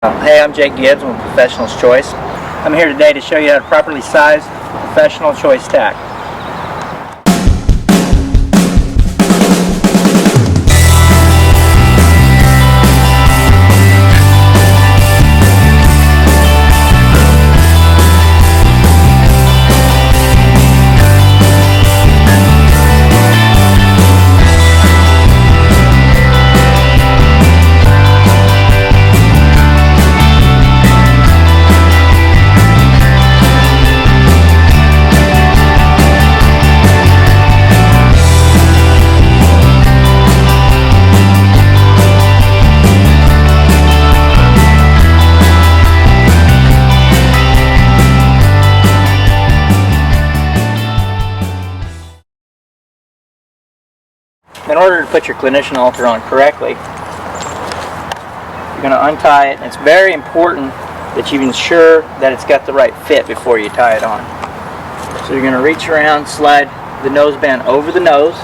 Hey, I'm Jake Gibbs with Professional's Choice. I'm here today to show you how to properly size Professional Choice tack. In order to put your Clinician halter on correctly, you're going to untie it, and it's very important that you ensure that it's got the right fit before you tie it on. So you're going to reach around, slide the noseband over the nose,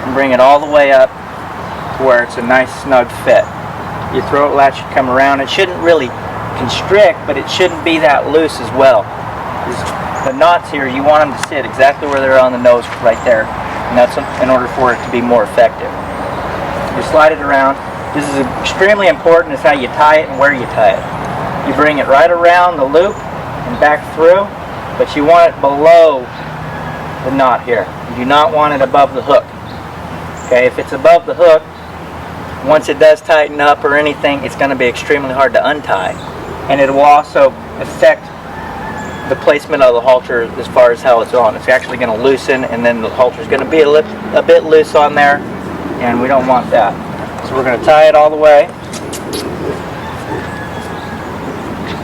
and bring it all the way up to where it's a nice snug fit. Your throat latch should come around. It shouldn't really constrict, but it shouldn't be that loose as well. The knots here, you want them to sit exactly where they're on the nose right there. And that's in order for it to be more effective. You slide it around. This is extremely important, is how you tie it and where you tie it. You bring it right around the loop and back through, but you want it below the knot here. You do not want it above the hook. Okay, if it's above the hook, once it does tighten up or anything, it's going to be extremely hard to untie. And it will also affect the placement of the halter as far as how it's on. It's actually going to loosen, and then the halter is going to be a bit loose on there, and we don't want that. So we're going to tie it all the way.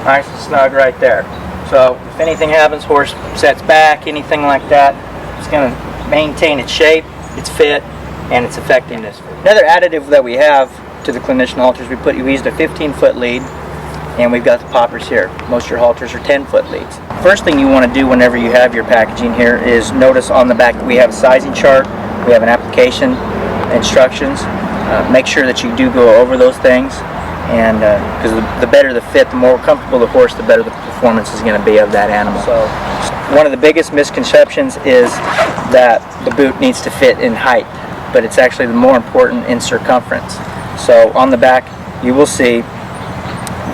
Nice and snug right there. So if anything happens, horse sets back, anything like that, it's going to maintain its shape, its fit, and its effectiveness. Another additive that we have to the Clinician halters, we used a 15-foot lead, and we've got the poppers here. Most of your halters are 10-foot leads. First thing you want to do whenever you have your packaging here is notice on the back we have a sizing chart, we have an application, instructions. Make sure that you do go over those things, and because the better the fit, the more comfortable the horse, the better the performance is going to be of that animal. So one of the biggest misconceptions is that the boot needs to fit in height, but it's actually the more important in circumference. So on the back you will see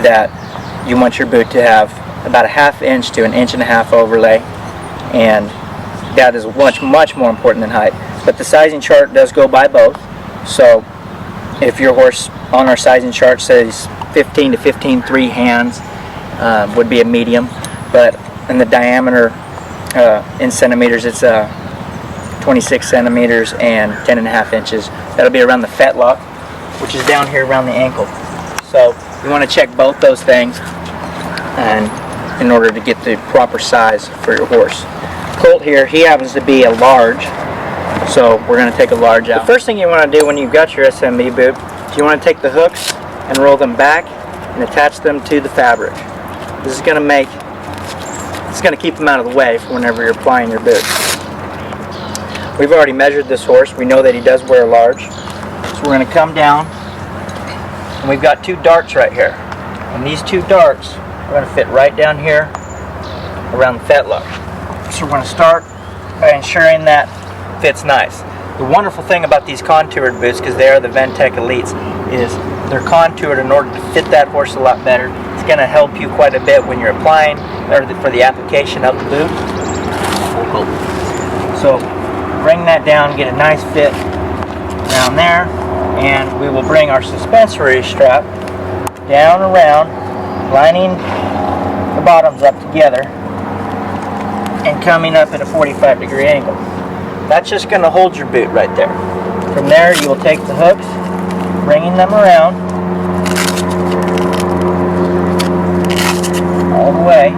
that you want your boot to have about a 1/2 inch to 1.5 inch overlay, and that is much more important than height. But the sizing chart does go by both. So if your horse on our sizing chart says 15 to 15.3 hands would be a medium, but in the diameter in centimeters it's 26 centimeters and 10.5 inches. That'll be around the fetlock, which is down here around the ankle. So you want to check both those things, and in order to get the proper size for your horse. Colt here, he happens to be a large, so we're going to take a large out. The first thing you want to do when you've got your SMB boot is you want to take the hooks and roll them back and attach them to the fabric. This is going to keep them out of the way for whenever you're applying your boot. We've already measured this horse. We know that he does wear a large, so we're going to come down. And we've got 2 darts right here, and these 2 darts are going to fit right down here around the fetlock. So we're going to start by ensuring that fits nice. The wonderful thing about these contoured boots, because they are the Ventec Elites, is they're contoured in order to fit that horse a lot better. It's going to help you quite a bit when you're applying, or for the application of the boot. So bring that down, get a nice fit around there. And we will bring our suspensory strap down around, lining the bottoms up together and coming up at a 45-degree angle. That's just going to hold your boot right there. From there you will take the hooks, bringing them around all the way.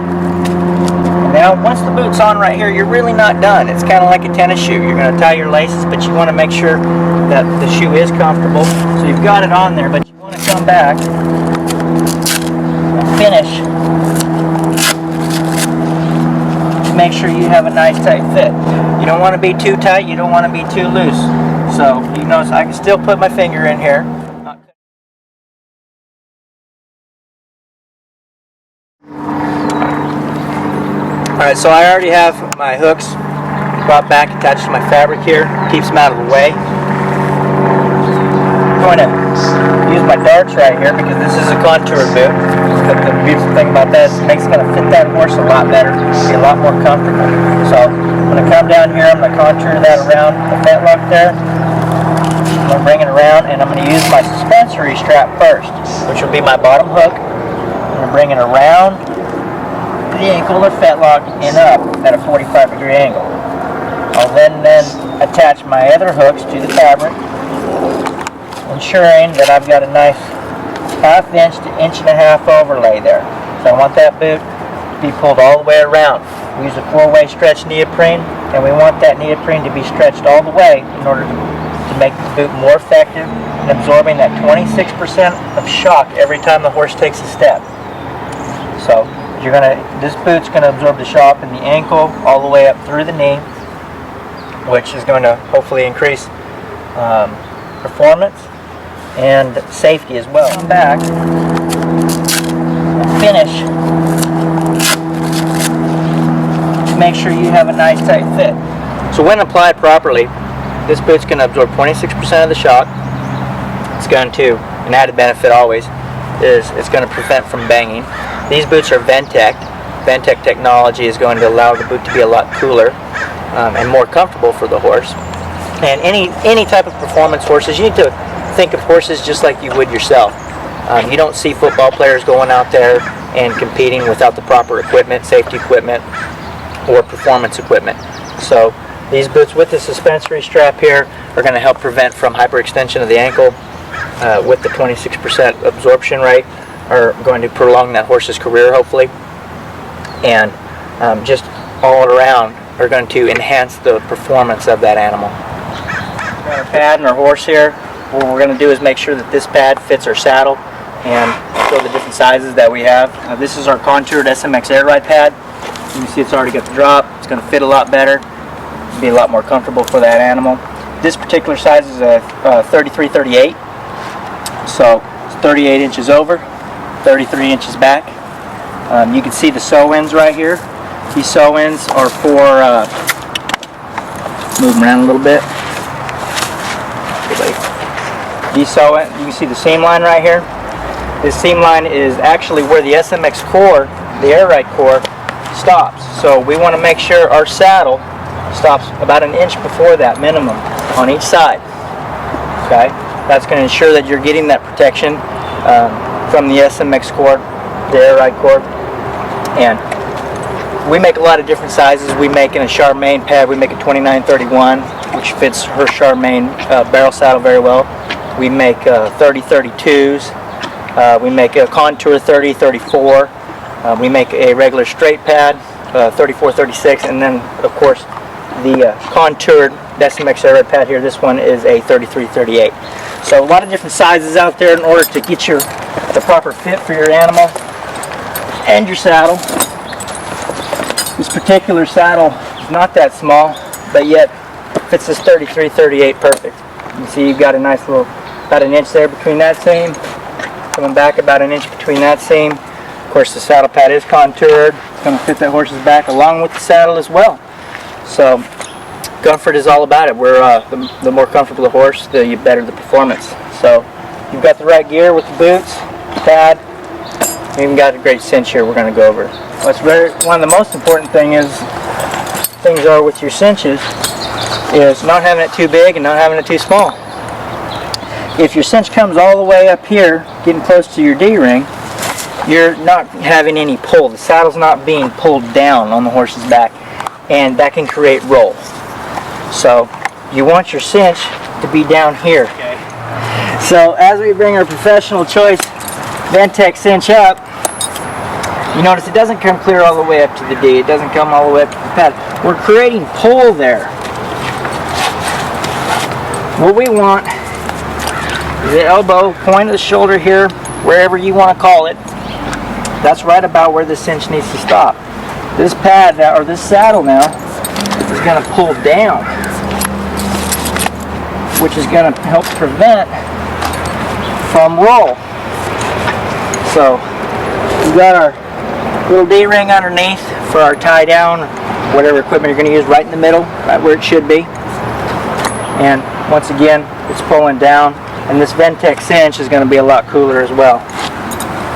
Now once the boot's on right here, you're really not done. It's kind of like a tennis shoe. You're going to tie your laces, but you want to make sure that the shoe is comfortable. So you've got it on there, but you want to come back and finish to make sure you have a nice tight fit. You don't want to be too tight, you don't want to be too loose. So you notice I can still put my finger in here. Alright, so I already have my hooks brought back, attached to my fabric here, keeps them out of the way. I'm going to use my darts right here because this is a contour boot. But the beautiful thing about that is it makes it going to fit that horse a lot better, be a lot more comfortable. So I'm going to come down here, I'm going to contour that around the fetlock there. I'm going to bring it around and I'm going to use my suspensory strap first, which will be my bottom hook. I'm going to bring it around the ankle or fetlock and up at a 45-degree angle. I'll then attach my other hooks to the fabric, ensuring that I've got a nice 1/2 inch to 1.5 inch overlay there. So I want that boot to be pulled all the way around. We use a 4-way stretch neoprene, and we want that neoprene to be stretched all the way in order to make the boot more effective in absorbing that 26% of shock every time the horse takes a step. So this boot's going to absorb the shock in the ankle all the way up through the knee, which is going to hopefully increase performance and safety as well. Come back and finish to make sure you have a nice tight fit. So when applied properly, this boot's going to absorb 26% of the shock. It's going to, an added benefit always, is it's going to prevent from banging. These boots are Ventec. Ventec technology is going to allow the boot to be a lot cooler and more comfortable for the horse. And any type of performance horses, you need to think of horses just like you would yourself. You don't see football players going out there and competing without the proper equipment, safety equipment, or performance equipment. So these boots with the suspensory strap here are going to help prevent from hyperextension of the ankle with the 26% absorption rate, are going to prolong that horse's career hopefully, and just all around are going to enhance the performance of that animal. We've got our pad and our horse here. What we're going to do is make sure that this pad fits our saddle and show the different sizes that we have. This is our contoured SMX air ride pad. You can see it's already got the drop. It's going to fit a lot better, be a lot more comfortable for that animal. This particular size is a 33-38, so it's 38 inches over, 33 inches back. You can see the sew ends right here. These sew ends are for, move them around a little bit. These sew ends, you can see the seam line right here. This seam line is actually where the SMX core, the air ride core, stops. So we want to make sure our saddle stops about 1 inch before that minimum on each side. Okay, that's going to ensure that you're getting that protection from the SMX core, the air ride core. And we make a lot of different sizes. We make in a Charmaine pad, we make a 29-31, which fits her Charmaine barrel saddle very well. We make 30-32s. We make a contour 30-34. We make a regular straight pad, 34-36, and then of course the contoured SMX air ride pad here. This one is a 33-38. So a lot of different sizes out there in order to get the proper fit for your animal and your saddle. This particular saddle is not that small, but yet fits this 33-38 perfect. You see you've got a nice little, about 1 inch there between that seam, coming back about 1 inch between that seam. Of course the saddle pad is contoured. It's going to fit that horse's back along with the saddle as well. So comfort is all about it. The more comfortable the horse, the better the performance. So you've got the right gear with the boots, pad. We even got a great cinch here we're going to go over. One of the most important things are with your cinches is not having it too big and not having it too small. If your cinch comes all the way up here, getting close to your D-ring, you're not having any pull. The saddle's not being pulled down on the horse's back, and that can create roll. So you want your cinch to be down here. Okay. So as we bring our professional choice Ventec cinch up, you notice it doesn't come clear all the way up to the D. It doesn't come all the way up to the pad. We're creating pull there. What we want is the elbow, point of the shoulder here, wherever you want to call it. That's right about where the cinch needs to stop. This pad now, or this saddle now, is going to pull down, which is going to help prevent from roll. So we've got our little D-ring underneath for our tie down, whatever equipment you're going to use, right in the middle, right where it should be. And once again, it's pulling down, and this Ventex cinch is going to be a lot cooler as well.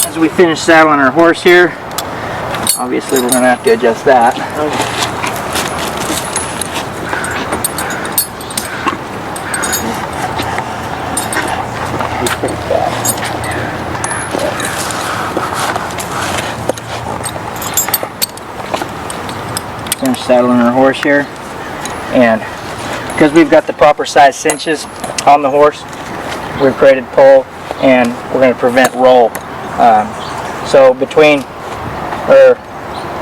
As we finish saddling our horse here, obviously we're going to have to adjust that. Finish saddling our horse here, and because we've got the proper size cinches on the horse, we've created pull, and we're going to prevent roll. So between our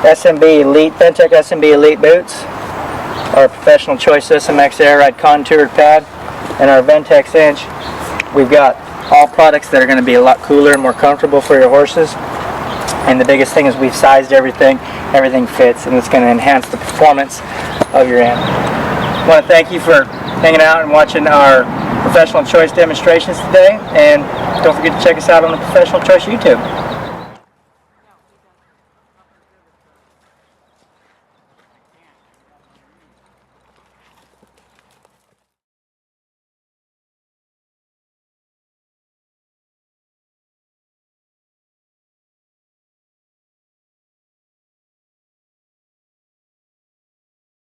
SMB Elite, Ventex SMB Elite boots, our Professional Choice SMX Air Ride contoured pad, and our Ventex cinch, we've got all products that are going to be a lot cooler and more comfortable for your horses. And the biggest thing is we've sized everything. Everything fits, and it's going to enhance the performance of your animal. I want to thank you for hanging out and watching our Professional Choice demonstrations today, and don't forget to check us out on the Professional Choice YouTube.